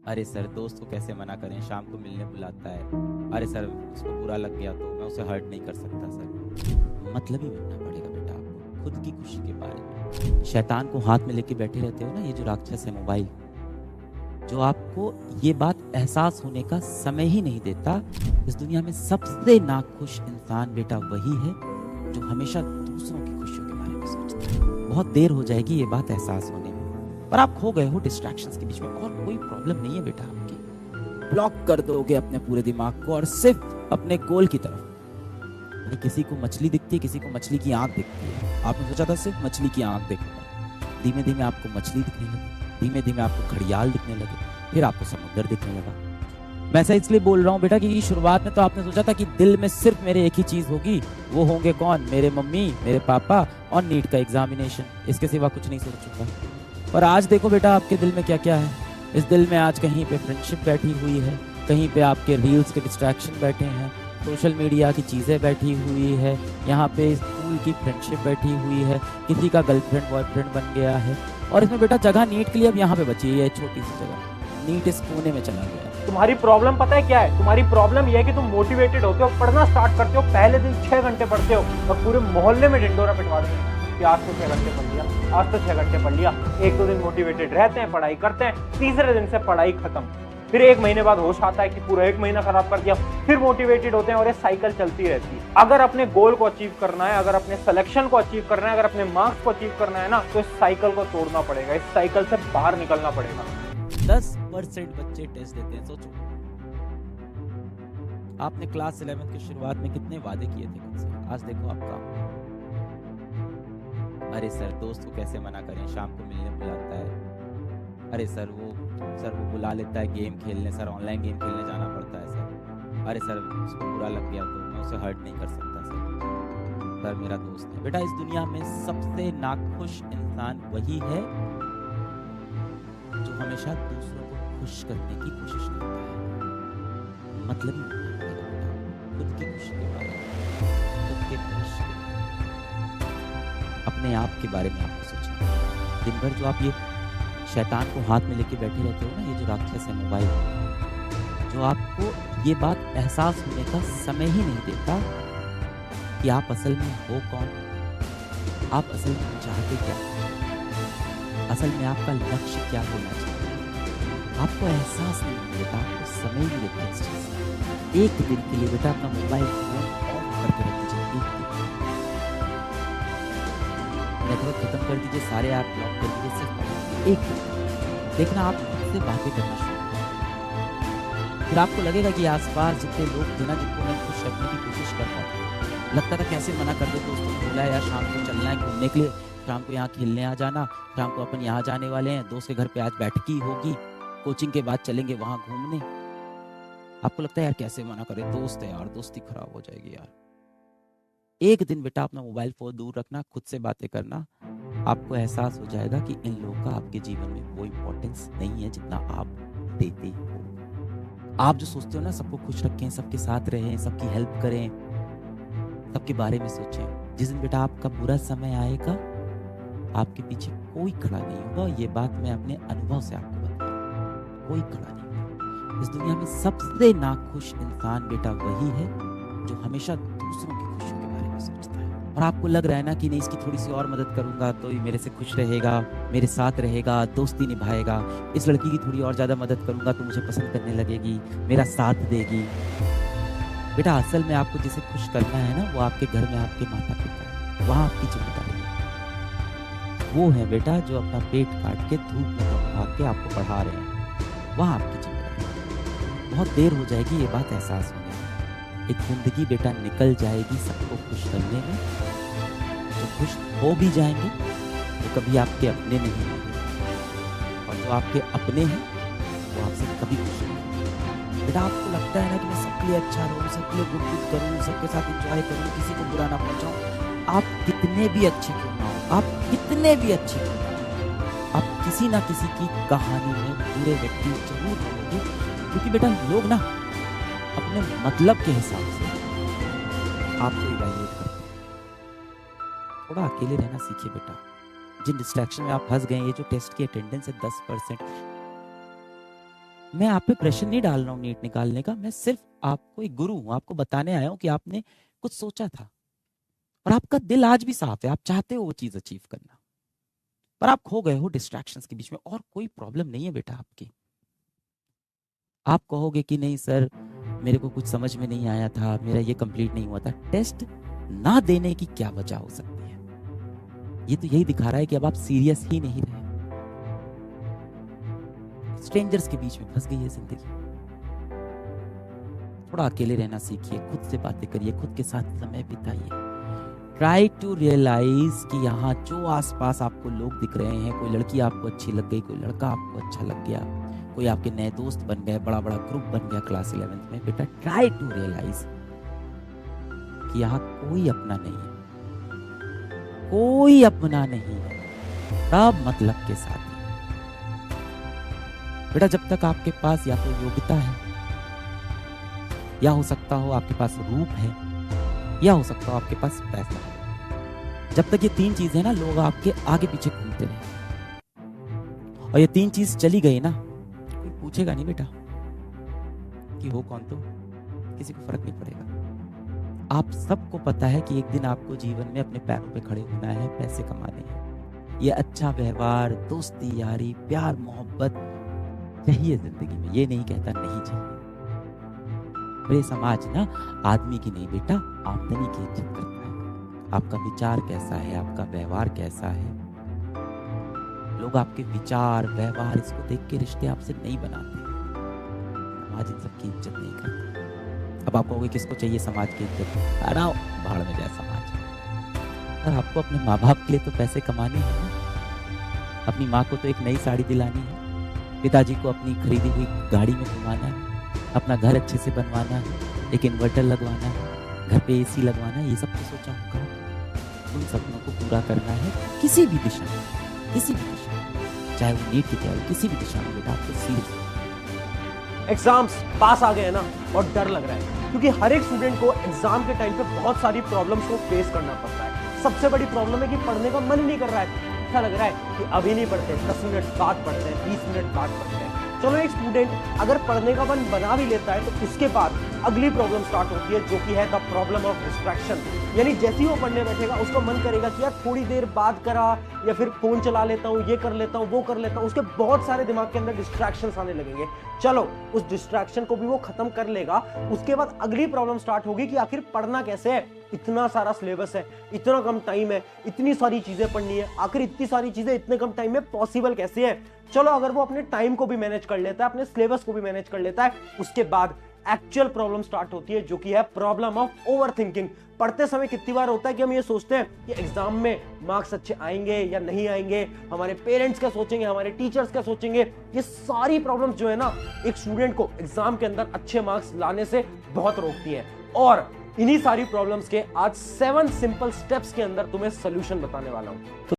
अरे सर, दोस्त को कैसे मना करें, शाम को मिलने बुलाता है। अरे सर, उसको बुरा लग गया तो मैं उसे हर्ट नहीं कर सकता सर। मतलब ही बनना पड़ेगा बेटा आपको, खुद की खुशी के बारे में। शैतान को हाथ में लेके बैठे रहते हो ना, ये जो राक्षस है मोबाइल, जो आपको ये बात एहसास होने का समय ही नहीं देता। इस दुनिया में सबसे नाखुश इंसान बेटा वही है जो हमेशा दूसरों की खुशियों के बारे में सोचता है। बहुत देर हो जाएगी ये बात एहसास होने में, पर आप खो गए हो डिस्ट्रैक्शंस के बीच में। और कोई प्रॉब्लम नहीं है बेटा आपकी, ब्लॉक कर दोगे अपने पूरे दिमाग को और सिर्फ अपने गोल की तरफ। भाई, किसी को मछली दिखती है, किसी को मछली की आंख दिखती है। आपने सोचा था सिर्फ मछली की आंख देखूंगा, धीमे धीमे आपको मछली दिखने लगी, धीमे धीमे आपको घड़ियाल दिखने लगे, फिर आपको समुद्र दिखने लगा। मैं ऐसा इसलिए बोल रहा हूँ बेटा कि शुरुआत में तो आपने सोचा था कि दिल में सिर्फ मेरे एक ही चीज होगी, वो होंगे कौन? मेरे मम्मी, मेरे पापा और नीट का एग्जामिनेशन। इसके सिवा कुछ नहीं सोचूंगा। और आज देखो बेटा आपके दिल में क्या क्या है। इस दिल में आज कहीं पे फ्रेंडशिप बैठी हुई है, कहीं पे आपके रील्स के डिस्ट्रैक्शन बैठे हैं, सोशल मीडिया की चीज़ें बैठी हुई है, यहाँ पे स्कूल की फ्रेंडशिप बैठी हुई है, किसी का गर्लफ्रेंड बॉयफ्रेंड बन गया है। और इसमें बेटा जगह नीट के लिए अब यहाँ पे बची है, छोटी सी जगह। नीट इस कोने में चला गया। तुम्हारी प्रॉब्लम पता है क्या है? तुम्हारी प्रॉब्लम यह है कि तुम मोटिवेटेड होते हो, पढ़ना स्टार्ट करते हो, पहले दिन 6 घंटे पढ़ते हो और पूरे मोहल्ले में ढिंडोरा पिटवा देते हो कि आज तो 6 घंटे पढ़ लिया, आज तो 6 घंटे पढ़ लिया। एक दो दिन मोटिवेटेड रहते हैं, पढ़ाई करते हैं, तीसरे दिन से पढ़ाई खत्म। फिर 1 महीने बाद होश आता है कि पूरा 1 महीना खराब कर दिया, फिर मोटिवेटेड होते हैं और ये साइकिल चलती रहती है। अगर अपने गोल को अचीव करना है, अगर अपने सिलेक्शन को अचीव करना है, अगर अपने मार्क्स को अचीव करना है ना, तो इस साइकिल को तोड़ना पड़ेगा, इस साइकिल से बाहर निकलना पड़ेगा। 10% बच्चे टेस्ट देते हैं, सोचो। आपने क्लास 11 की शुरुआत में कितने वादे किए थे मुझसे, आज देखो आपका। अरे सर, दोस्त को कैसे मना करें, शाम को मिलने बुलाता है। अरे सर वो बुला लेता है गेम खेलने, सर ऑनलाइन गेम खेलने जाना पड़ता है सर। अरे सर, उसको बुरा लग गया तो मैं उसे हर्ट नहीं कर सकता सर। सर मेरा दोस्त है। बेटा, इस दुनिया में सबसे नाखुश इंसान वही है जो हमेशा दूसरों को खुश करने की कोशिश करता है। मतलब ही खुद की खुशी के बारे में, खुद के भविष्य के बारे में, अपने आप के बारे में आपको सोचना। दिन भर जो आप ये शैतान को हाथ में लेके बैठे रहते हो ना, ये जो राक्षस है मोबाइल, जो आपको ये बात एहसास होने का समय ही नहीं देता कि आप असल में हो कौन, आप असल में चाहते क्या, असल में आपका लक्ष्य क्या होना चाहिए। आपको एहसास नहीं देता, आपको समय नहीं देता इस चीज का। एक दिन के लिए बेटा अपना मोबाइल फोन ऑफ करके रख दीजिए, एक दिन नेटवर्क खत्म कर दीजिए, सारे ऐप ब्लॉक कर दीजिए, सिर्फ एक दिन देखना आप खुद से बातें करना शुरू करें। फिर आपको लगेगा कि आसपास जितने लोग थे ना, जिनको मैं खुश रखने की कोशिश करता था, लगता था कैसे मना कर दे, दोस्तों ने बोला यार शाम को चलना है घूमने के लिए, शाम को यहाँ खेलने आ जाना, शाम को अपन यहाँ जाने वाले हैं, दोस्त के घर पे आज बैठकी होगी, कोचिंग के बाद चलेंगे वहां घूमने। आपको लगता है यार कैसे मना करे, दोस्त है यार, दोस्ती खराब हो जाएगी यार। एक दिन बेटा अपना मोबाइल फोन दूर रखना, खुद से बातें करना, आपको एहसास हो जाएगा कि इन लोगों का आपके जीवन में वो इंपॉर्टेंस नहीं है जितना आप देते हो। आप जो सोचते हो ना सबको खुश रखें, सबके साथ रहें, सबकी हेल्प करें, सबके बारे में सोचें, जिस दिन बेटा आपका बुरा समय आएगा आपके पीछे कोई खड़ा नहीं होगा। ये बात मैं अपने अनुभव से आपको बता रहा हूं, कोई खड़ा नहीं होगा। इस दुनिया में सबसे नाखुश इंसान बेटा वही है जो हमेशा दूसरों की खुशियों के बारे में सोचता है। और आपको लग रहा है ना कि नहीं, इसकी थोड़ी सी और मदद करूंगा तो ये मेरे से खुश रहेगा, मेरे साथ रहेगा, दोस्ती निभाएगा, इस लड़की की थोड़ी और ज़्यादा मदद करूंगा तो मुझे पसंद करने लगेगी, मेरा साथ देगी। बेटा असल में आपको जिसे खुश करना है ना, वो आपके घर में आपके माता पिता है, वहाँ आपकी जिम्मेदारी है। वो है बेटा जो अपना पेट काट के धूप में कमा के आपको पढ़ा रहे हैं, वहाँ आपकी जिम्मेदारी है। बहुत देर हो जाएगी ये बात एहसास होने में। एक जिंदगी बेटा निकल जाएगी सबको खुश करने में। जो खुश हो भी जाएंगे वो कभी आपके अपने नहीं होंगे, और जो आपके अपने हैं वो आपसे कभी खुश नहीं होंगे। बेटा आपको लगता है ना कि मैं सबके लिए अच्छा रहूं, सबके लिए गुड गुड करूं, सबके साथ एंजॉय करूं, किसी को बुरा ना पहुंचाऊं। आप कितने भी अच्छे क्यों ना हो, आप कितने भी अच्छे क्यों ना हो, आप किसी ना किसी की कहानी में बुरे व्यक्ति जरूर होंगे। क्योंकि बेटा लोग ना अपने मतलब के हिसाब से आपको इवैल्यूएट करते हैं। थोड़ा अकेले रहना सीखिए बेटा। जिन डिस्ट्रैक्शन में आप फंस गए, ये जो टेस्ट की अटेंडेंस है 10%, मैं आप पे प्रेशर नहीं डाल रहा हूँ नीट निकालने का, मैं सिर्फ आपको एक गुरु हूँ, आपको बताने आया हूँ कि आपने कुछ सोचा था और आपका दिल आज भी साफ है, आप चाहते हो वो चीज अचीव करना, पर आप खो गए हो डिस्ट्रैक्शंस के बीच में। और कोई प्रॉब्लम नहीं है बेटा आपकी। आप कहोगे कि नहीं सर मेरे को कुछ समझ में नहीं आया था, मेरा ये कंप्लीट नहीं हुआ था। टेस्ट ना देने की क्या वजह हो सकती है? ये तो यही दिखा रहा है कि अब आप सीरियस ही नहीं रहे। स्ट्रेंजर्स के बीच में फंस गई है जिंदगी। थोड़ा अकेले रहना सीखिए, खुद से बातें करिए, खुद के साथ समय बिताइए। ट्राई टू रियलाइज कि यहाँ जो आसपास आपको लोग दिख रहे हैं, कोई लड़की आपको अच्छी लग गई, कोई लड़का आपको अच्छा लग गया, कोई आपके नए दोस्त बन गए, बड़ा बड़ा ग्रुप बन गया क्लास 11th में, बेटा ट्राई टू रियलाइज कि यहाँ कोई अपना नहीं है, कोई अपना नहीं है, सब मतलब के साथ है। बेटा जब तक आपके पास या तो योग्यता है, या हो सकता हो आपके पास रूप है, या हो सकता हो आपके पास पैसा है, जब तक ये तीन चीजें ना, लोग आपके आगे पीछे घूमते रहे और ये तीन चीज चली गई ना, कोई पूछेगा नहीं बेटा कि हो कौन, तो किसी को फर्क नहीं पड़ेगा। आप सबको पता है कि एक दिन आपको जीवन में अपने पैरों पे खड़े होना है, पैसे कमाने हैं। ये अच्छा व्यवहार, दोस्ती यारी, प्यार मोहब्बत चाहिए जिंदगी में, ये नहीं कहता नहीं चाहिए। ये समाज ना आदमी की नहीं बेटा, आमदनी की इज्जत करता है। आपका विचार कैसा है, आपका व्यवहार कैसा है, लोग आपके विचार व्यवहार इसको देख के रिश्ते आपसे नहीं बनाते। समाज इन सबकी इज्जत नहीं करता। अब आप कहोगे किसको चाहिए समाज की इज्जत? अरे भाड़ में जाए समाज। और आपको अपने माँ बाप के लिए तो पैसे कमाने हैं ना। अपनी माँ को तो एक नई साड़ी दिलानी है, पिताजी को अपनी खरीदी हुई गाड़ी में घुमाना है, अपना घर अच्छे से बनवाना है, एक इन्वर्टर लगवाना है, घर पे एसी लगवाना है, ये सब तो सोचा होगा। उन सपनों को पूरा करना है किसी भी दिशा में, किसी भी दिशा में, चाहे वो नीट की तैयारी, किसी भी दिशा में बेटा आपको सीरियस। एग्जाम्स पास आ गए ना और डर लग रहा है, क्योंकि हर एक स्टूडेंट को एग्जाम के टाइम पे बहुत सारी प्रॉब्लम्स को फेस करना पड़ता है। सबसे बड़ी प्रॉब्लम है कि पढ़ने का मन ही नहीं कर रहा है। अच्छा लग रहा है कि अभी नहीं पढ़ते, 10 मिनट बाद पढ़ते हैं, 20 मिनट बाद पढ़ते हैं। चलो एक स्टूडेंट अगर पढ़ने का मन बना भी लेता है तो उसके बाद अगली प्रॉब्लम स्टार्ट होती है, जो कि है द प्रॉब्लम ऑफ डिस्ट्रैक्शन। यानी जैसे ही वो पढ़ने बैठेगा उसका मन करेगा कि यार थोड़ी देर बाद करा, या फिर फोन चला लेता हूँ, ये कर लेता हूँ, वो कर लेता हूँ। उसके बहुत सारे दिमाग के अंदर डिस्ट्रैक्शंस आने लगेंगे। चलो उस डिस्ट्रैक्शन को भी वो खत्म कर लेगा, उसके बाद अगली प्रॉब्लम स्टार्ट होगी कि आखिर पढ़ना कैसे है। इतना सारा सिलेबस है, इतना कम टाइम है, इतनी सारी चीजें पढ़नी है, आखिर इतनी सारी चीजें इतने कम टाइम में पॉसिबल कैसे है। चलो अगर वो अपने टाइम को भी मैनेज कर लेता है, अपने सिलेबस को भी मैनेज कर लेता है, उसके बाद एक्चुअल प्रॉब्लम स्टार्ट होती है, जो कि है प्रॉब्लम ऑफ ओवरथिंकिंग। पढ़ते समय कितनी बार होता है कि हम ये सोचते हैं कि एग्जाम में मार्क्स अच्छे आएंगे या नहीं आएंगे, हमारे पेरेंट्स क्या सोचेंगे, हमारे टीचर्स क्या सोचेंगे। ये सारी प्रॉब्लम्स जो है ना, एक स्टूडेंट को एग्जाम के अंदर अच्छे मार्क्स लाने से बहुत रोकती है। और इन्हीं सारी प्रॉब्लम्स के आज 7 सिंपल स्टेप्स के अंदर तुम्हें सोल्यूशन बताने वाला हूं।